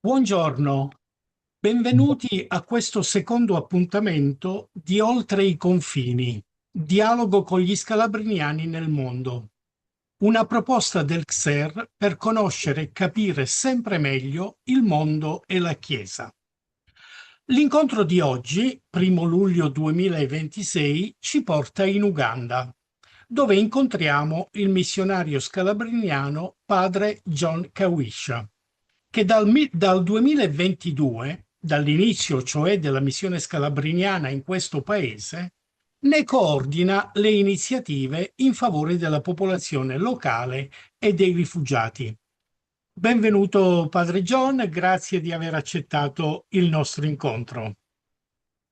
Buongiorno, benvenuti a questo secondo appuntamento di Oltre i confini, dialogo con gli scalabriniani nel mondo. Una proposta del XER per conoscere e capire sempre meglio il mondo e la Chiesa. L'incontro di oggi, 1° luglio 2026, ci porta in Uganda, dove incontriamo il missionario scalabriniano padre John Kawisha, che dal 2022, dall'inizio cioè della missione scalabriniana in questo paese, ne coordina le iniziative in favore della popolazione locale e dei rifugiati. Benvenuto Padre John, grazie di aver accettato il nostro incontro.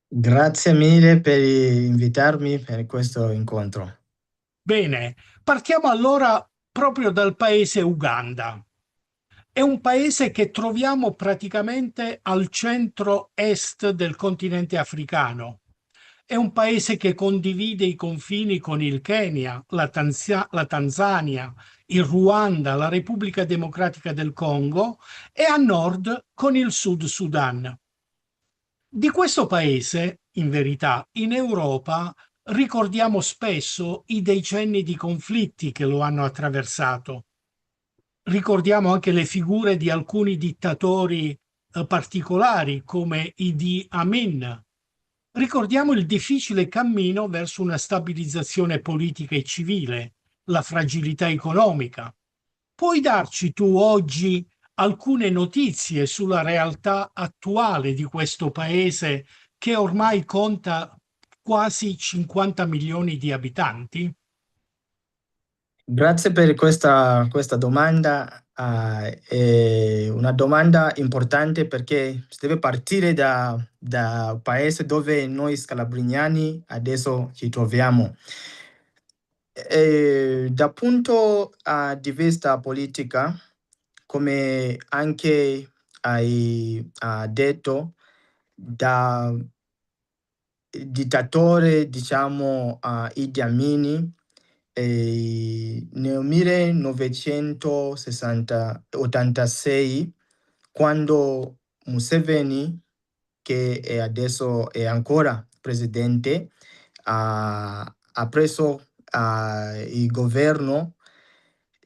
Grazie mille per invitarmi per questo incontro. Bene, partiamo allora proprio dal paese Uganda. È un paese che troviamo praticamente al centro-est del continente africano. È un paese che condivide i confini con il Kenya, la Tanzania, il Ruanda, la Repubblica Democratica del Congo e a nord con il Sud Sudan. Di questo paese, in verità, in Europa ricordiamo spesso i decenni di conflitti che lo hanno attraversato. Ricordiamo anche le figure di alcuni dittatori particolari come Idi Amin. Ricordiamo il difficile cammino verso una stabilizzazione politica e civile, la fragilità economica. Puoi darci tu oggi alcune notizie sulla realtà attuale di questo paese che ormai conta quasi 50 milioni di abitanti? Grazie per questa domanda. È una domanda importante perché si deve partire da un paese dove noi scalabriniani adesso ci troviamo. Da punto di vista politica, come anche hai detto, da dittatore, diciamo, Idi Amin, nel 1986, quando Museveni, che adesso è ancora presidente, ha preso il governo,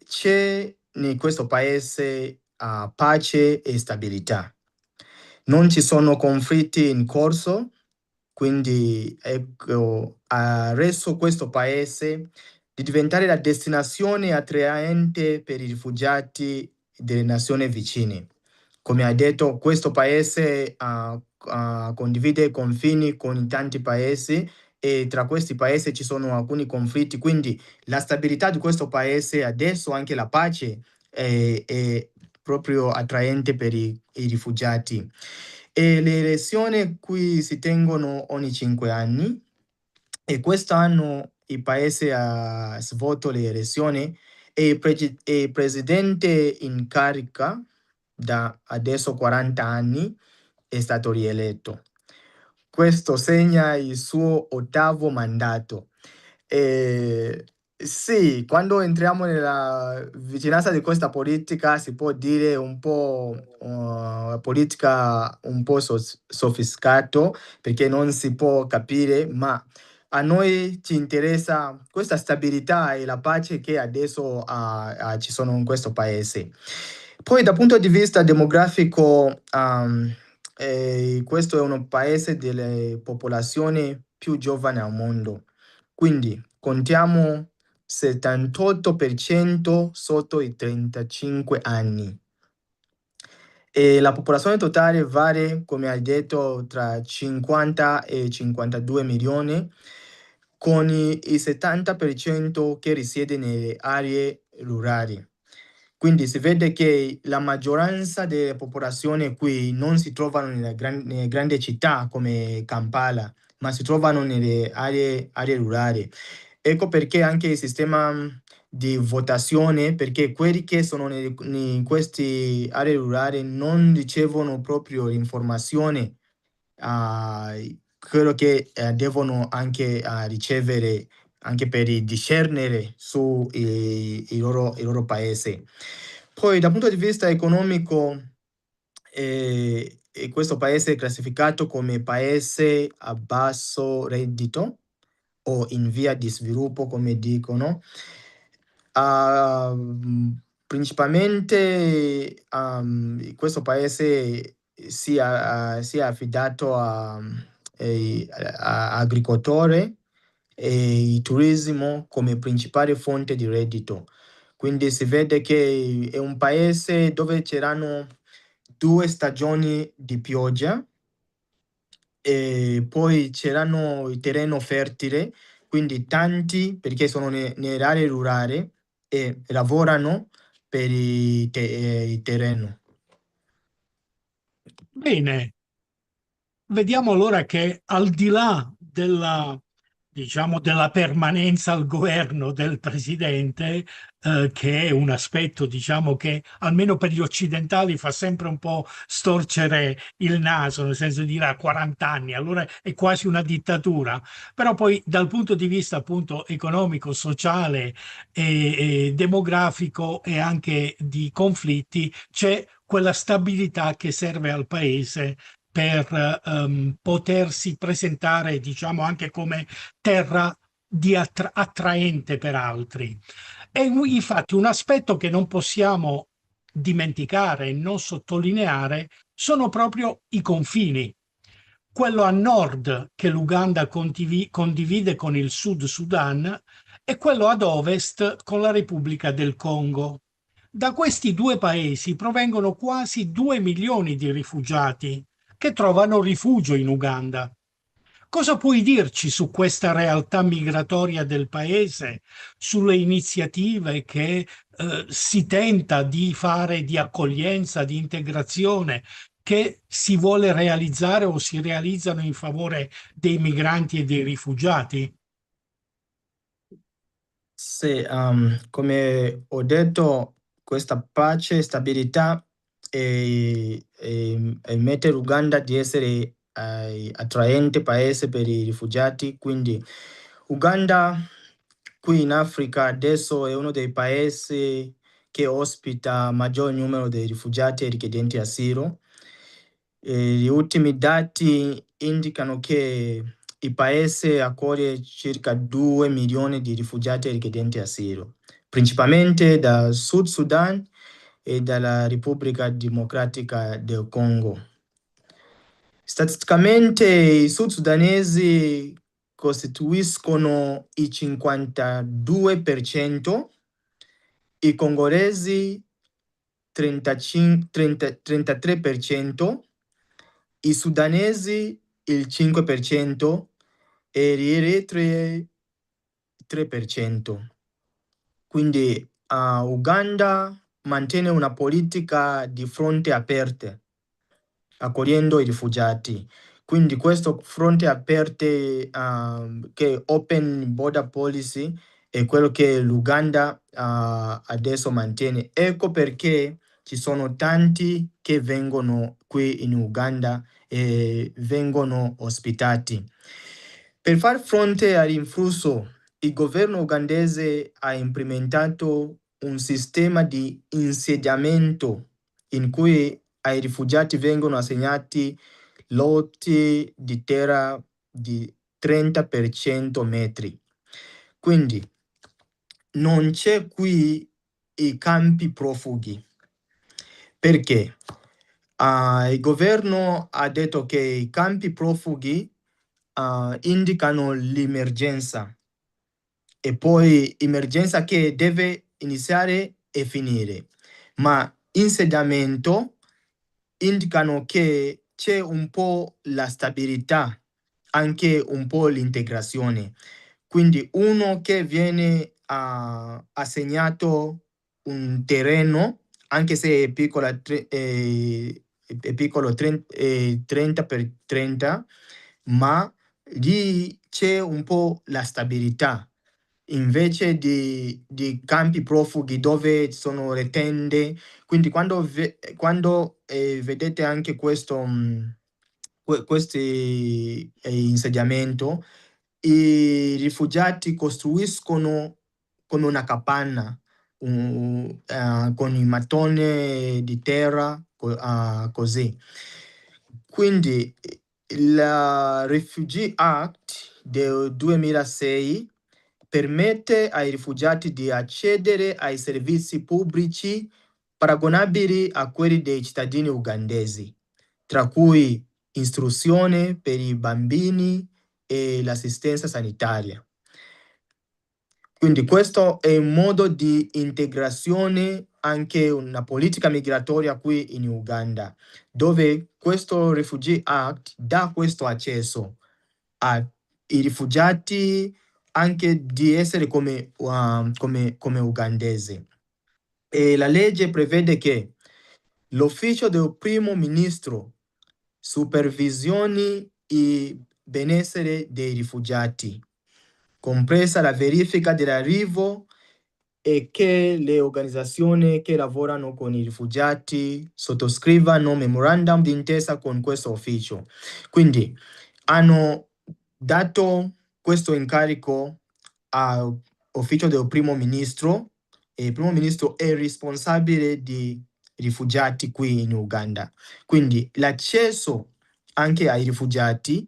c'è in questo paese pace e stabilità. Non ci sono conflitti in corso, quindi ecco, ha reso questo paese di diventare la destinazione attraente per i rifugiati delle nazioni vicine. Come ha detto, questo paese condivide confini con tanti paesi e tra questi paesi ci sono alcuni conflitti, quindi la stabilità di questo paese, adesso anche la pace, è proprio attraente per i rifugiati. E le elezioni qui si tengono ogni 5 anni e quest'anno il paese ha svolto le elezioni e il presidente in carica da adesso 40 anni è stato rieletto. Questo segna il suo ottavo mandato. E sì, quando entriamo nella vicinanza di questa politica si può dire un po' politica un po' sofiscato perché non si può capire, ma a noi ci interessa questa stabilità e la pace che adesso ci sono in questo paese. Poi dal punto di vista demografico, questo è un paese delle popolazioni più giovani al mondo, quindi contiamo 78% sotto i 35 anni. E la popolazione totale varia, come hai detto, tra 50 e 52 milioni, con il 70% che risiede nelle aree rurali. Quindi si vede che la maggioranza delle popolazioni qui non si trovano nelle grandi città come Kampala, ma si trovano nelle aree rurali. Ecco perché anche il sistema di votazione, perché quelli che sono in queste aree rurali non ricevono proprio l'informazione, quello che devono anche ricevere anche per discernere su il loro paese. Poi dal punto di vista economico, e questo paese è classificato come paese a basso reddito o in via di sviluppo, come dicono. Ah, principalmente questo paese si è affidato a agricoltore e il turismo come principale fonte di reddito. Quindi si vede che è un paese dove c'erano 2 stagioni di pioggia e poi c'erano il terreno fertile, quindi tanti, perché sono nelle aree rurali e lavorano per il terreno. Bene, vediamo allora che al di là della, diciamo, della permanenza al governo del presidente, che è un aspetto, diciamo, che almeno per gli occidentali fa sempre un po' storcere il naso, nel senso di dire a 40 anni, allora è quasi una dittatura. Però poi dal punto di vista appunto economico, sociale e demografico e anche di conflitti, c'è quella stabilità che serve al paese per potersi presentare, diciamo, anche come terra attraente per altri. E infatti un aspetto che non possiamo dimenticare e non sottolineare sono proprio i confini. Quello a nord che l'Uganda condivide con il Sud Sudan e quello ad ovest con la Repubblica del Congo. Da questi due paesi provengono quasi 2 milioni di rifugiati che trovano rifugio in Uganda. Cosa puoi dirci su questa realtà migratoria del paese, sulle iniziative che si tenta di fare di accoglienza, di integrazione, che si vuole realizzare o si realizzano in favore dei migranti e dei rifugiati? Sì, come ho detto, questa pace e stabilità mette l'Uganda di essere attraente paese per i rifugiati, quindi Uganda qui in Africa adesso è uno dei paesi che ospita maggior numero di rifugiati e richiedenti asilo. Gli ultimi dati indicano che il paese accoglie circa 2 milioni di rifugiati e richiedenti asilo, principalmente dal Sud Sudan e dalla Repubblica Democratica del Congo. Statisticamente i sudsudanesi costituiscono il 52%, i congolesi 33%, i sudanesi il 5% e gli eritrei 3%. Quindi Uganda mantiene una politica di fronte aperte, accogliendo i rifugiati. Quindi questo fronte aperte, che Open Border Policy, è quello che l'Uganda adesso mantiene. Ecco perché ci sono tanti che vengono qui in Uganda e vengono ospitati. Per far fronte all'influsso, il governo ugandese ha implementato un sistema di insediamento in cui ai rifugiati vengono assegnati lotti di terra di 30 per 100 metri. Quindi non c'è qui i campi profughi. Perché? Il governo ha detto che i campi profughi indicano l'emergenza e poi emergenza che deve iniziare e finire, ma insediamento indicano che c'è un po' la stabilità, anche un po' l'integrazione. Quindi uno che viene assegnato un terreno, anche se è piccola, è piccolo 30 per 30, ma lì c'è un po' la stabilità. Invece di campi profughi dove ci sono le tende, quindi quando vedete anche questi insediamento, i rifugiati costruiscono come una capanna con i mattoni di terra, così. Quindi il Refugee Act del 2006 permette ai rifugiati di accedere ai servizi pubblici paragonabili a quelli dei cittadini ugandesi, tra cui istruzione per i bambini e l'assistenza sanitaria. Quindi questo è un modo di integrazione, anche una politica migratoria qui in Uganda, dove questo Refugee Act dà questo accesso ai rifugiati anche di essere come ugandesi. E la legge prevede che l'ufficio del primo ministro supervisioni il benessere dei rifugiati, compresa la verifica dell'arrivo e che le organizzazioni che lavorano con i rifugiati sottoscrivano memorandum d'intesa con questo ufficio. Quindi hanno dato questo incarico all'ufficio del primo ministro e il primo ministro è responsabile di rifugiati qui in Uganda. Quindi l'accesso anche ai rifugiati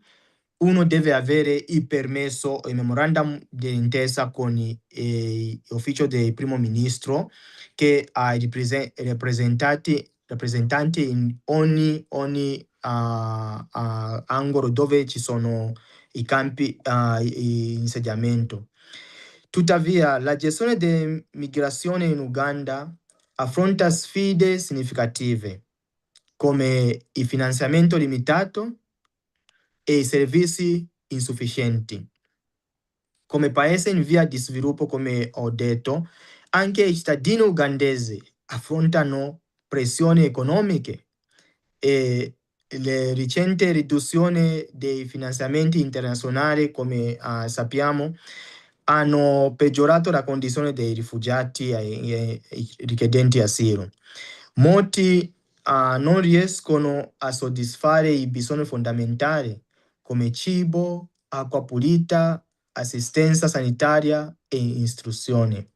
uno deve avere il permesso, il memorandum di intesa con l'ufficio del primo ministro che ha i rappresentanti in ogni angolo dove ci sono i campi di insediamento. Tuttavia, la gestione della migrazione in Uganda affronta sfide significative come il finanziamento limitato e i servizi insufficienti. Come paese in via di sviluppo, come ho detto, anche i cittadini ugandesi affrontano pressioni economiche e le recenti riduzioni dei finanziamenti internazionali, come sappiamo, hanno peggiorato la condizione dei rifugiati e richiedenti asilo. Molti non riescono a soddisfare i bisogni fondamentali come cibo, acqua pulita, assistenza sanitaria e istruzione.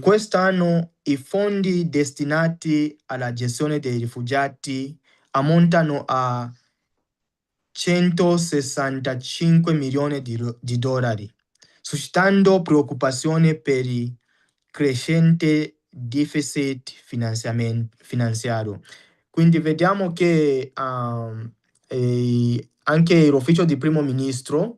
Quest'anno i fondi destinati alla gestione dei rifugiati ammontano a 165 milioni di dollari, suscitando preoccupazione per il crescente deficit finanziario. Quindi vediamo che anche l'ufficio di primo ministro,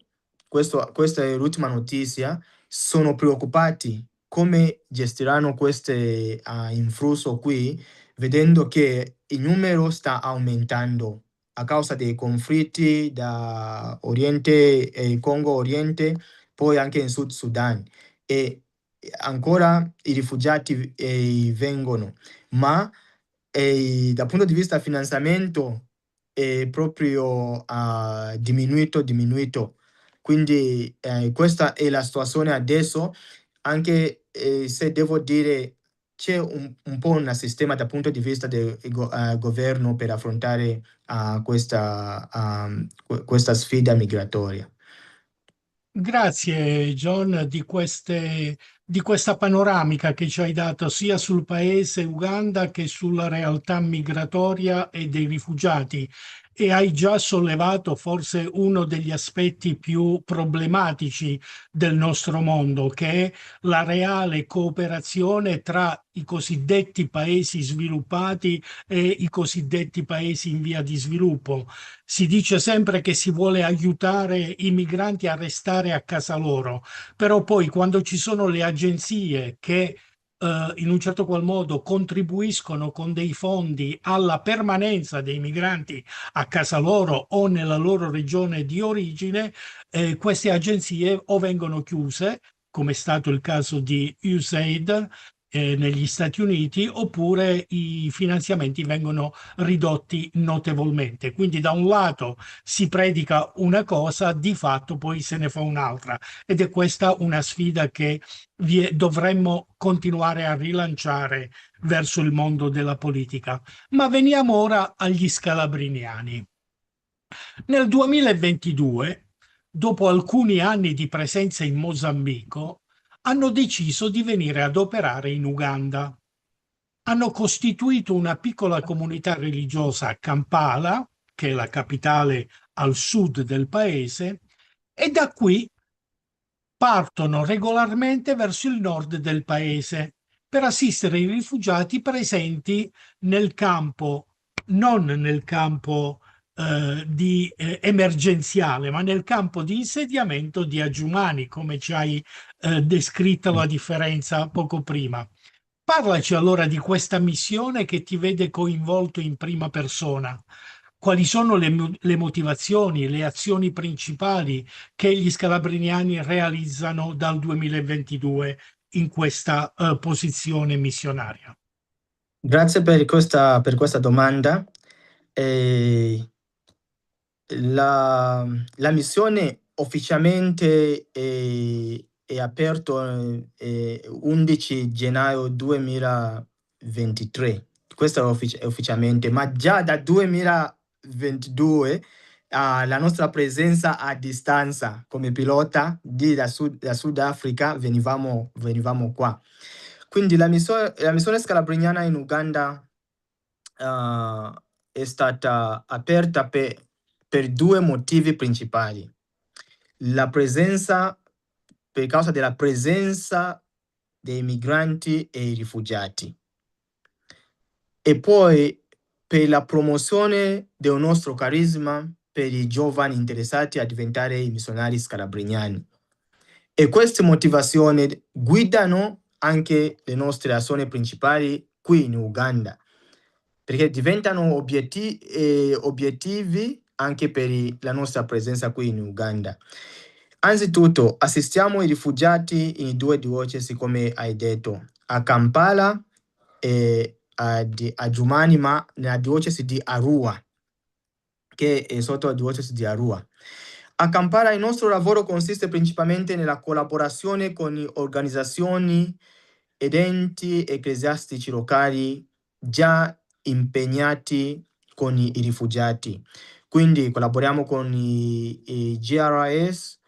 questa è l'ultima notizia, sono preoccupati come gestiranno questo influsso qui, vedendo che il numero sta aumentando a causa dei conflitti da Oriente e Congo Oriente, poi anche in Sud Sudan. E ancora i rifugiati vengono, ma dal punto di vista finanziamento è proprio diminuito. Quindi questa è la situazione adesso, anche se devo dire c'è un po' un sistema dal punto di vista del governo per affrontare questa sfida migratoria. Grazie John di questa panoramica che ci hai dato sia sul paese Uganda che sulla realtà migratoria e dei rifugiati e hai già sollevato forse uno degli aspetti più problematici del nostro mondo, che è la reale cooperazione tra i cosiddetti paesi sviluppati e i cosiddetti paesi in via di sviluppo. Si dice sempre che si vuole aiutare i migranti a restare a casa loro, però poi quando ci sono le agenzie che in un certo qual modo contribuiscono con dei fondi alla permanenza dei migranti a casa loro o nella loro regione di origine, queste agenzie o vengono chiuse, come è stato il caso di USAID, negli Stati Uniti, oppure i finanziamenti vengono ridotti notevolmente. Quindi da un lato si predica una cosa, di fatto poi se ne fa un'altra ed è questa una sfida che dovremmo continuare a rilanciare verso il mondo della politica. Ma veniamo ora agli scalabriniani. Nel 2022, dopo alcuni anni di presenza in Mozambico, hanno deciso di venire ad operare in Uganda. Hanno costituito una piccola comunità religiosa a Kampala, che è la capitale al sud del paese, e da qui partono regolarmente verso il nord del paese per assistere i rifugiati presenti nel campo, non nel campo emergenziale, ma nel campo di insediamento di Agiumani, come ci hai descritto la differenza poco prima. Parlaci allora di questa missione che ti vede coinvolto in prima persona. Quali sono le motivazioni, le azioni principali che gli scalabriniani realizzano dal 2022 in questa posizione missionaria? Grazie per questa domanda. Eh, la missione ufficialmente è aperta 11 gennaio 2023. Questo è ufficialmente, ma già da 2022 la nostra presenza a distanza come pilota da Sudafrica venivamo qua. Quindi la missione scalabriniana in Uganda è stata aperta per due motivi principali. Per causa della presenza dei migranti e i rifugiati. E poi per la promozione del nostro carisma per i giovani interessati a diventare i missionari scalabriniani. E queste motivazioni guidano anche le nostre azioni principali qui in Uganda, perché diventano obiettivi anche per la nostra presenza qui in Uganda. Anzitutto, assistiamo i rifugiati in due diocesi, come hai detto, a Kampala e a Adjumani, ma nella diocesi di Arua, che è sotto la diocesi di Arua. A Kampala il nostro lavoro consiste principalmente nella collaborazione con organizzazioni ed enti ecclesiastici locali già impegnati con i rifugiati. Quindi collaboriamo con i GRS,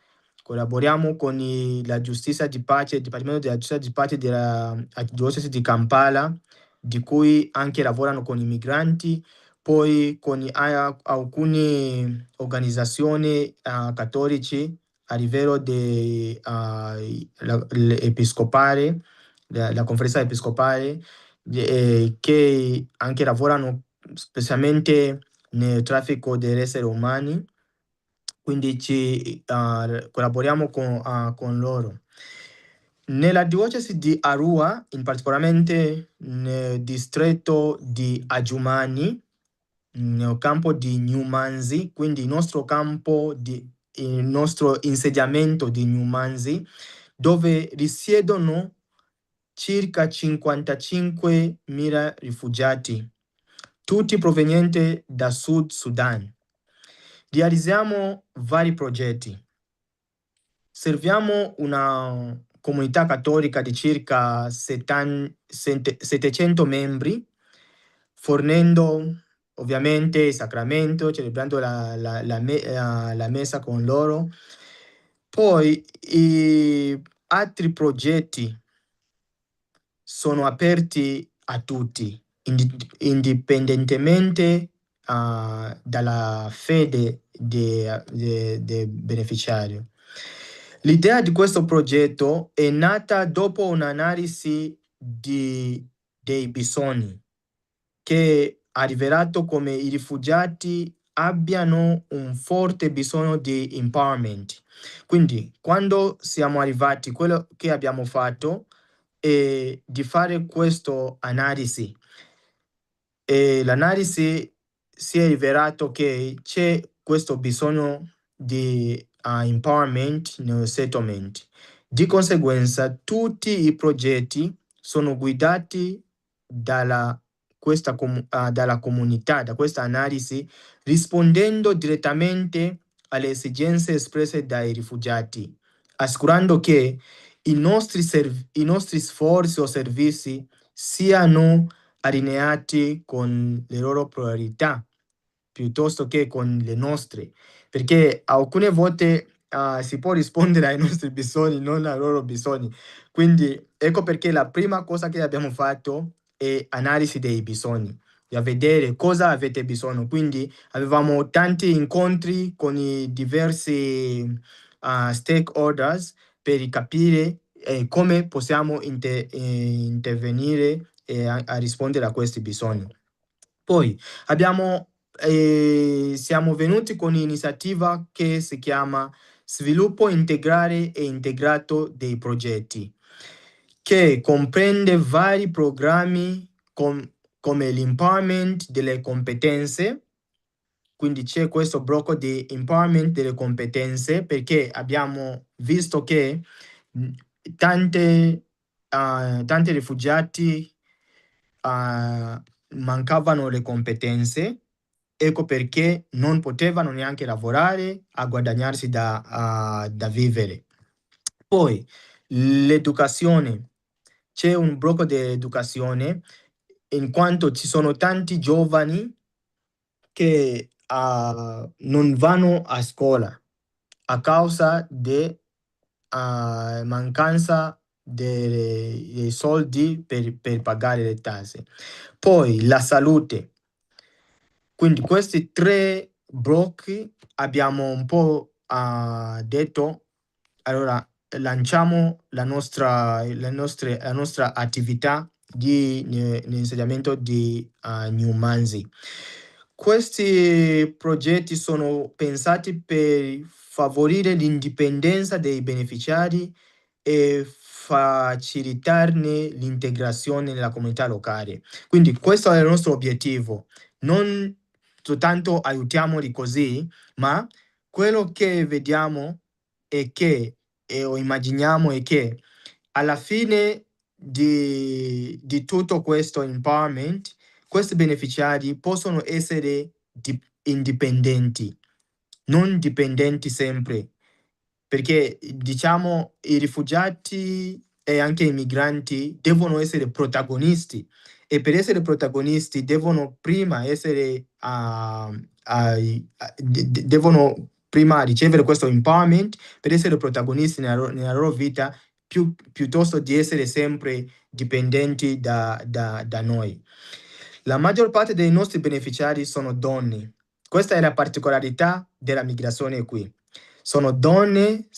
collaboriamo con la giustizia di pace, il Dipartimento della giustizia di pace della diocesi di Kampala, di cui anche lavorano con i migranti, poi con alcune organizzazioni cattolici a livello episcopale, la conferenza episcopale, che anche lavorano specialmente nel traffico degli esseri umani, quindi collaboriamo con loro. Nella diocesi di Arua, in particolarmente nel distretto di Adjumani, nel campo di Newmanzi, quindi il nostro insediamento di Newmanzi, dove risiedono circa 55.000 rifugiati, tutti provenienti da Sud Sudan. Realizziamo vari progetti. Serviamo una comunità cattolica di circa 700 membri, fornendo ovviamente il sacramento, celebrando la messa con loro. Poi altri progetti sono aperti a tutti, indipendentemente dalla fede del beneficiario. L'idea di questo progetto è nata dopo un'analisi dei bisogni, che ha rivelato come i rifugiati abbiano un forte bisogno di empowerment. Quindi, quando siamo arrivati, quello che abbiamo fatto è di fare questa analisi. E l'analisi si è rivelato che c'è questo bisogno di empowerment nel settlement. Di conseguenza, tutti i progetti sono guidati dalla comunità, da questa analisi, rispondendo direttamente alle esigenze espresse dai rifugiati, assicurando che i nostri sforzi o servizi siano allineati con le loro priorità piuttosto che con le nostre, perché alcune volte si può rispondere ai nostri bisogni, non ai loro bisogni. Quindi ecco perché la prima cosa che abbiamo fatto è analisi dei bisogni, da vedere cosa avete bisogno. Quindi avevamo tanti incontri con i diversi stakeholders per capire come possiamo intervenire a rispondere a questi bisogni. Poi siamo venuti con un'iniziativa che si chiama Sviluppo integrale e integrato dei progetti, che comprende vari programmi come l'empowerment delle competenze. Quindi c'è questo blocco di empowerment delle competenze perché abbiamo visto che mh, tanti rifugiati mancavano le competenze, ecco perché non potevano neanche lavorare a guadagnarsi da vivere. Poi l'educazione, c'è un blocco di educazione in quanto ci sono tanti giovani che non vanno a scuola a causa di mancanza dei soldi per pagare le tasse. Poi la salute. Quindi questi tre blocchi abbiamo un po' detto, allora lanciamo la nostra attività di insediamento di New Manzi. Questi progetti sono pensati per favorire l'indipendenza dei beneficiari e facilitarne l'integrazione nella comunità locale. Quindi questo è il nostro obiettivo. Non soltanto aiutiamoli così, ma quello che vediamo o immaginiamo è che alla fine di tutto questo empowerment, questi beneficiari possono essere indipendenti, non dipendenti sempre, perché diciamo i rifugiati e anche i migranti devono essere protagonisti e per essere protagonisti devono prima essere devono prima ricevere questo empowerment per essere protagonisti nella loro vita piuttosto di essere sempre dipendenti da noi. La maggior parte dei nostri beneficiari sono donne. Questa è la particolarità della migrazione qui. Sono donne,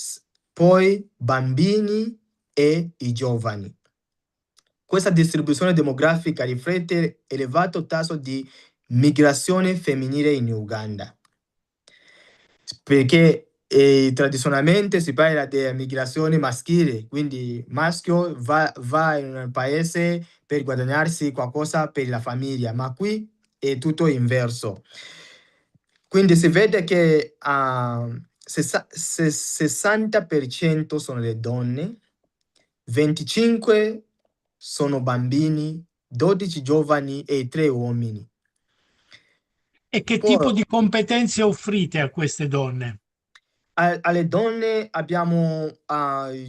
poi bambini e i giovani. Questa distribuzione demografica riflette l'elevato tasso di migrazione femminile in Uganda, perché tradizionalmente si parla di migrazione maschile, quindi maschio va in un paese per guadagnarsi qualcosa per la famiglia, ma qui è tutto inverso. Quindi si vede che 60% sono le donne, 25 sono bambini, 12 giovani e 3 uomini. E che tipo Poi di competenze offrite a queste donne? alle donne abbiamo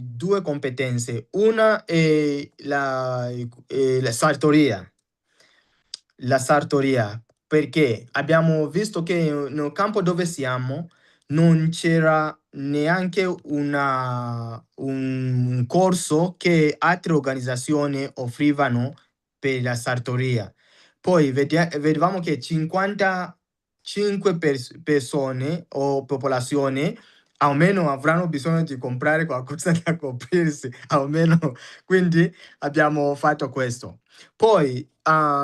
due competenze. Una è la sartoria. La sartoria, perché abbiamo visto che nel campo dove siamo non c'era neanche un corso che altre organizzazioni offrivano per la sartoria. Poi vedevamo che 55 persone o popolazione almeno avranno bisogno di comprare qualcosa da coprirsi, almeno. Quindi abbiamo fatto questo. Poi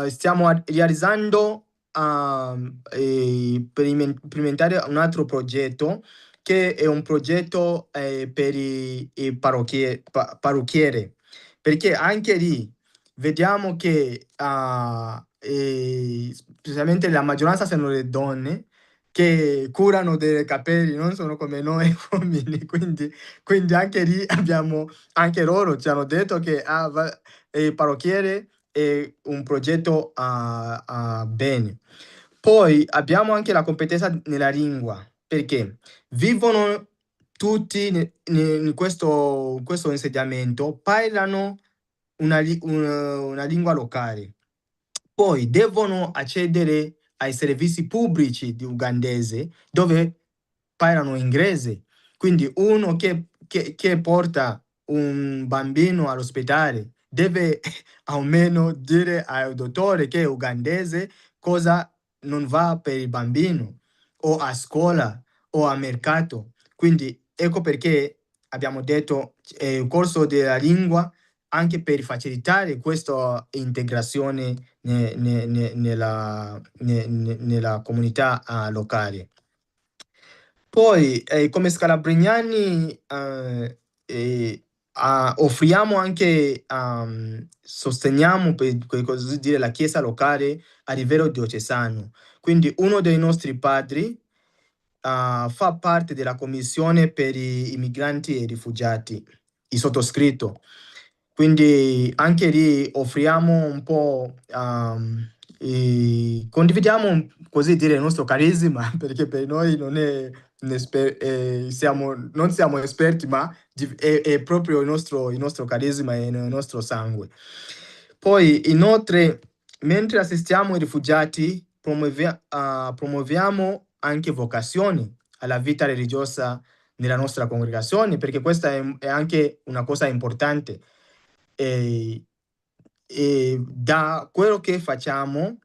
stiamo realizzando per implementare un altro progetto che è un progetto per i parrucchieri, perché anche lì vediamo che specialmente la maggioranza sono le donne che curano dei capelli, non sono come noi uomini, quindi anche lì abbiamo, anche loro ci hanno detto che il parrucchiere è un progetto bene. Poi abbiamo anche la competenza nella lingua, perché vivono tutti in questo insediamento, parlano una lingua locale. Poi devono accedere ai servizi pubblici di ugandese dove parlano inglese. Quindi uno che porta un bambino all'ospedale deve almeno dire al dottore che è ugandese cosa non va per il bambino, o a scuola o a mercato. Quindi ecco perché abbiamo detto il corso della lingua anche per facilitare questa integrazione nella comunità locale. Poi, come scalabrignani, offriamo anche, sosteniamo per così dire la chiesa locale a livello diocesano. Quindi uno dei nostri padri fa parte della commissione per i migranti e i rifugiati, il sottoscritto. Quindi anche lì offriamo un po', condividiamo così dire il nostro carisma, perché per noi non è non siamo esperti, ma è proprio il nostro carisma e il nostro sangue. Poi inoltre, mentre assistiamo i rifugiati, promuoviamo anche vocazioni alla vita religiosa nella nostra congregazione, perché questa è anche una cosa importante. E, e da quello che facciamo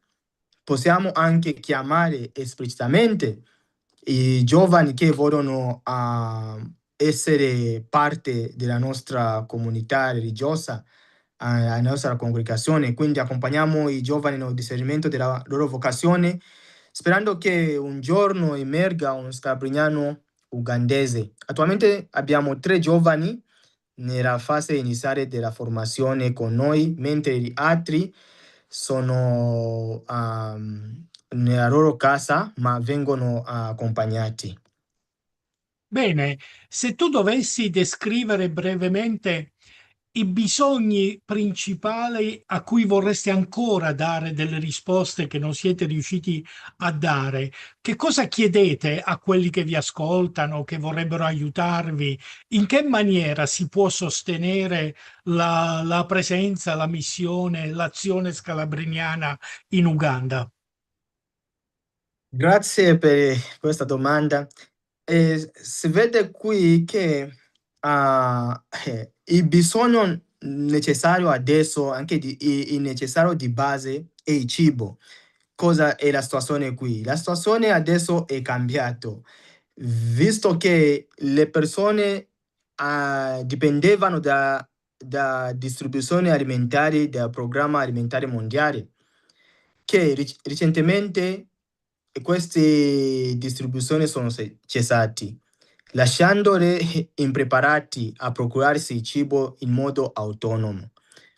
possiamo anche chiamare esplicitamente i giovani che vogliono essere parte della nostra comunità religiosa, alla nostra congregazione. Quindi accompagniamo i giovani nel discernimento della loro vocazione, sperando che un giorno emerga un scalabrignano ugandese. Attualmente abbiamo 3 giovani nella fase iniziale della formazione con noi, mentre gli altri sono nella loro casa, ma vengono accompagnati. Bene, se tu dovessi descrivere brevemente i bisogni principali a cui vorresti ancora dare delle risposte che non siete riusciti a dare, che cosa chiedete a quelli che vi ascoltano, che vorrebbero aiutarvi? In che maniera si può sostenere la presenza, la missione, l'azione scalabriniana in Uganda? Grazie per questa domanda. Si vede qui che il bisogno necessario adesso, anche il necessario di base, è il cibo. Cosa è la situazione qui? La situazione adesso è cambiata, visto che le persone dipendevano da distribuzione alimentare del programma alimentare mondiale, che recentemente queste distribuzioni sono cessate, lasciandole impreparati a procurarsi il cibo in modo autonomo.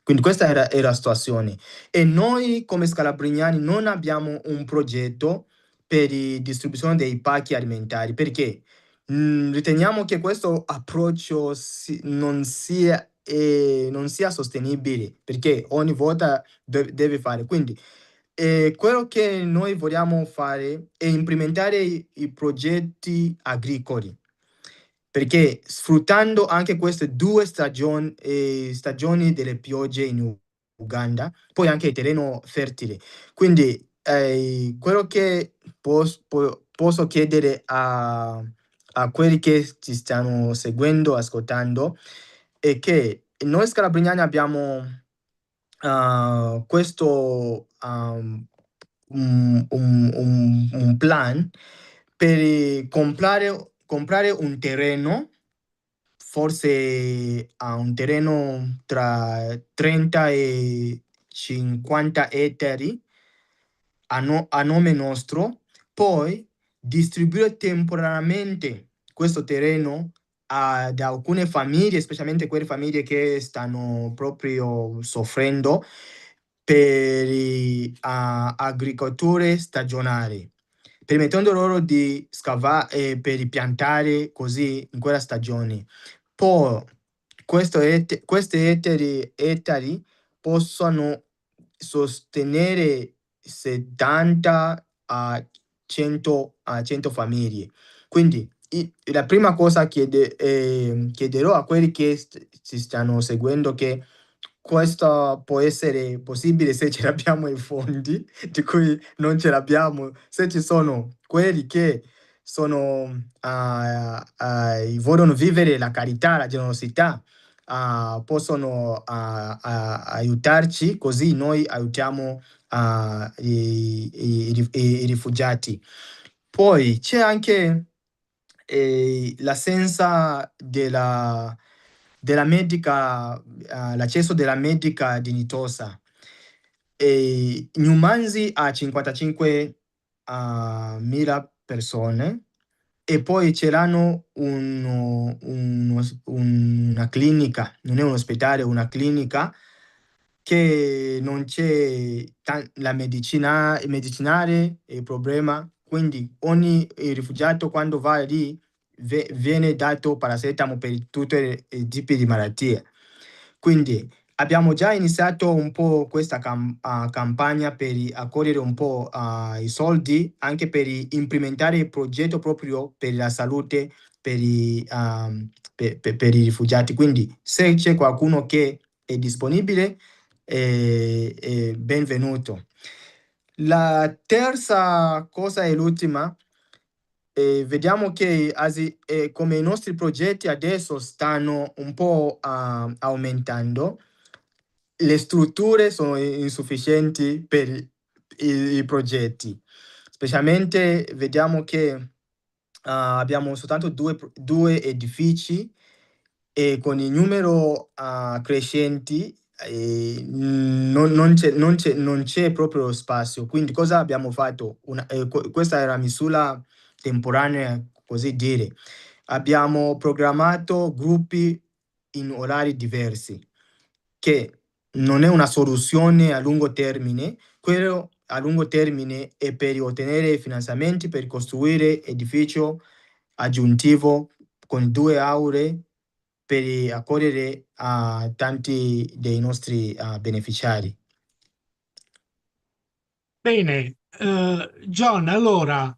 Quindi questa è la situazione. E noi come scalabrignani non abbiamo un progetto per la distribuzione dei pacchi alimentari, perché riteniamo che questo approccio non sia sostenibile, perché ogni volta deve fare. Quindi quello che noi vogliamo fare è implementare i progetti agricoli, perché sfruttando anche queste 2 stagioni delle piogge in Uganda, poi anche il terreno fertile. Quindi quello che posso chiedere a quelli che ci stanno seguendo, ascoltando, è che noi scalabriniani abbiamo questo un plan per comprare un terreno, forse a un terreno tra 30 e 50 ettari a nome nostro, poi distribuire temporaneamente questo terreno ad alcune famiglie, specialmente quelle famiglie che stanno proprio soffrendo per agricolture stagionali, permettendo loro di scavare per piantare così in quella stagione. Poi questi ettari possono sostenere 70 a 100 famiglie. Quindi la prima cosa chiederò a quelli che ci stanno seguendo, che questo può essere possibile se ce l'abbiamo i fondi, di cui non ce l'abbiamo. Se ci sono quelli che vogliono vivere la carità, la generosità, possono aiutarci, così noi aiutiamo i rifugiati. Poi c'è anche l'assenza della medica, l'accesso della medica dignitosa. Numanzi ha 55 mila persone e poi c'erano una clinica, non è un ospedale, una clinica che non c'è la medicina, il medicinale è il problema, quindi ogni rifugiato quando va lì viene dato paracetamolo per tutti i tipi di malattie. Quindi abbiamo già iniziato un po' questa campagna per accogliere un po' i soldi, anche per implementare il progetto proprio per la salute per i rifugiati. Quindi se c'è qualcuno che è disponibile, è benvenuto. La terza cosa e l'ultima, vediamo che come i nostri progetti adesso stanno un po' aumentando, le strutture sono insufficienti per i progetti. Specialmente vediamo che abbiamo soltanto due edifici e con il numero crescenti non c'è proprio lo spazio. Quindi cosa abbiamo fatto? Questa è la misura temporanea, così dire. Abbiamo programmato gruppi in orari diversi, che non è una soluzione a lungo termine. Quello a lungo termine è per ottenere finanziamenti per costruire edificio aggiuntivo con 2 aule per accogliere tanti dei nostri beneficiari. Bene, John, allora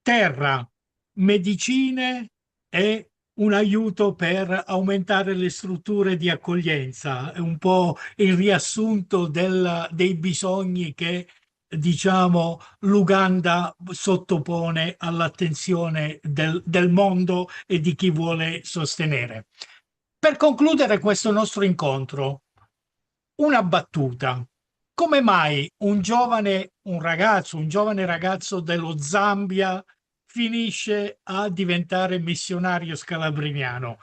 terra, medicine e un aiuto per aumentare le strutture di accoglienza. È un po' il riassunto dei bisogni che, diciamo, l'Uganda sottopone all'attenzione del mondo e di chi vuole sostenere. Per concludere questo nostro incontro, una battuta. Come mai un giovane ragazzo dello Zambia finisce a diventare missionario scalabriniano?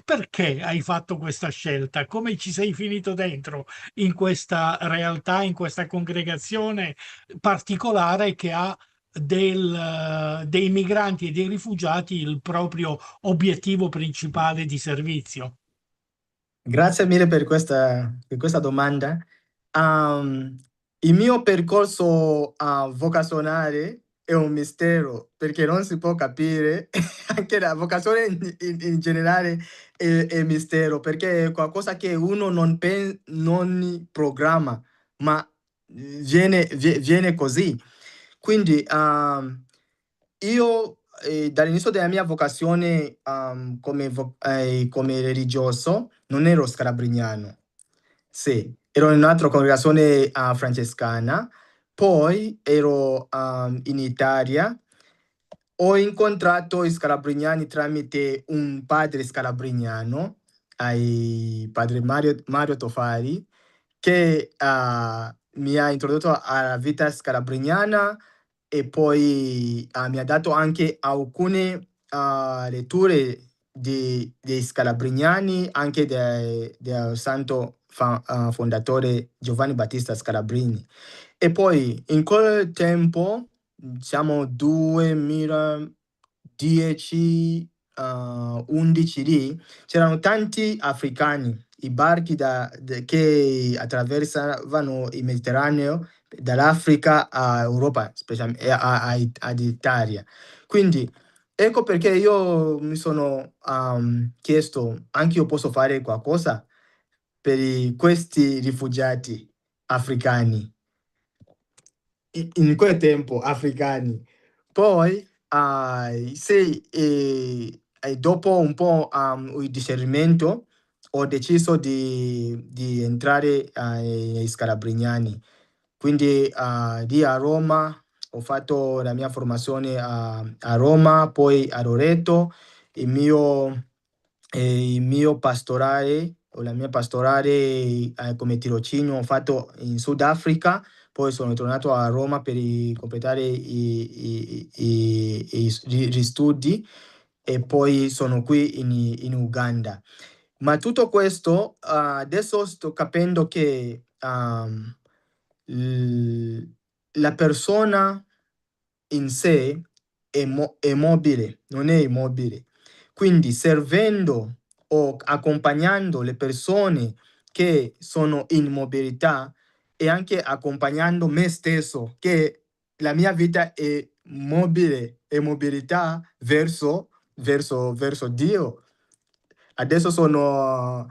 Perché hai fatto questa scelta? Come ci sei finito dentro in questa realtà, in questa congregazione particolare che ha dei migranti e dei rifugiati il proprio obiettivo principale di servizio? Grazie mille per questa domanda. Um, il mio percorso vocazionale è un mistero perché non si può capire, anche la vocazione in generale è mistero perché è qualcosa che uno non programma, ma viene così. Quindi io dall'inizio della mia vocazione come religioso non ero scalabriniano. Sì, ero in un'altra congregazione francescana, poi ero in Italia, ho incontrato i scalabriniani tramite un padre scalabriniano, padre Mario Tofari, che mi ha introdotto alla vita scalabriniana e poi mi ha dato anche alcune letture dei scalabriniani, anche del santo fondatore Giovanni Battista Scalabrini. E poi in quel tempo, diciamo 2010, 11 lì, c'erano tanti africani, i barchi che attraversavano il Mediterraneo dall'Africa a Europa, specialmente ad Italia. Quindi ecco perché io mi sono chiesto, anche io posso fare qualcosa per questi rifugiati africani, in quel tempo africani. Poi, dopo un po' il discernimento, ho deciso di entrare ai scalabriniani. Quindi lì a Roma Ho fatto la mia formazione a Roma, poi a Loreto, il mio pastorale, o la mia pastorale come tirocinio ho fatto in Sudafrica, poi sono tornato a Roma per completare gli studi e poi sono qui in Uganda. Ma tutto questo, adesso sto capendo che l- la persona in sé è mobile, non è immobile. Quindi servendo o accompagnando le persone che sono in mobilità e anche accompagnando me stesso, che la mia vita è mobile, è mobilità verso Dio. Adesso sarò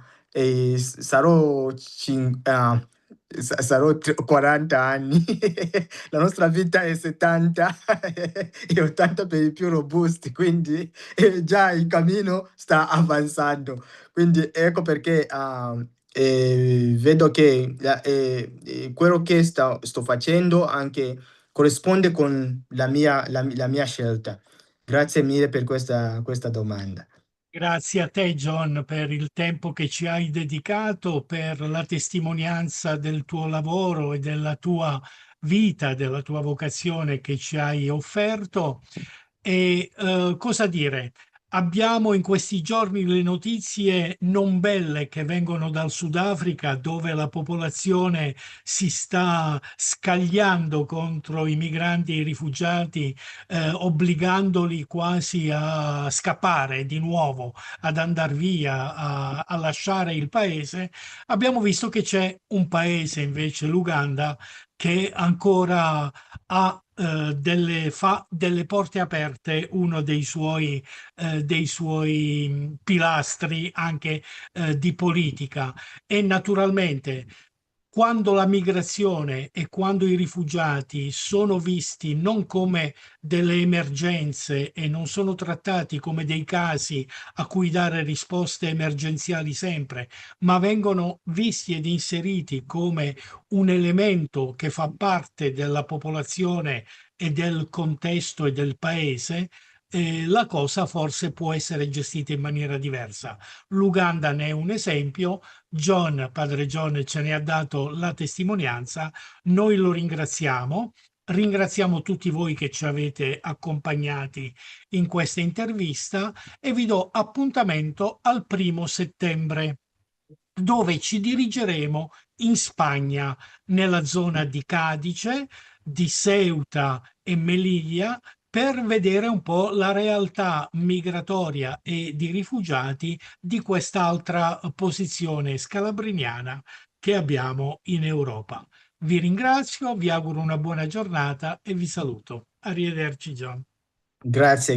40 anni, la nostra vita è 70 e 80 per i più robusti, quindi già il cammino sta avanzando. Quindi ecco perché vedo che quello che sto facendo anche corrisponde con la mia scelta. Grazie mille per questa domanda. Grazie a te, John, per il tempo che ci hai dedicato, per la testimonianza del tuo lavoro e della tua vita, della tua vocazione che ci hai offerto. E cosa dire? Abbiamo in questi giorni le notizie non belle che vengono dal Sudafrica, dove la popolazione si sta scagliando contro i migranti e i rifugiati, obbligandoli quasi a scappare di nuovo, ad andare via, a lasciare il paese. Abbiamo visto che c'è un paese invece, l'Uganda, che ancora ha fa delle porte aperte, uno dei suoi pilastri anche di politica. E naturalmente quando la migrazione e quando i rifugiati sono visti non come delle emergenze e non sono trattati come dei casi a cui dare risposte emergenziali sempre, ma vengono visti ed inseriti come un elemento che fa parte della popolazione e del contesto e del paese, la cosa forse può essere gestita in maniera diversa. L'Uganda ne è un esempio. John, padre John, ce ne ha dato la testimonianza. Noi lo ringraziamo. Ringraziamo tutti voi che ci avete accompagnati in questa intervista e vi do appuntamento al 1° settembre, dove ci dirigeremo in Spagna, nella zona di Cadice, di Ceuta e Melilla, per vedere un po' la realtà migratoria e di rifugiati di quest'altra posizione scalabriniana che abbiamo in Europa. Vi ringrazio, vi auguro una buona giornata e vi saluto. Arrivederci, John. Grazie.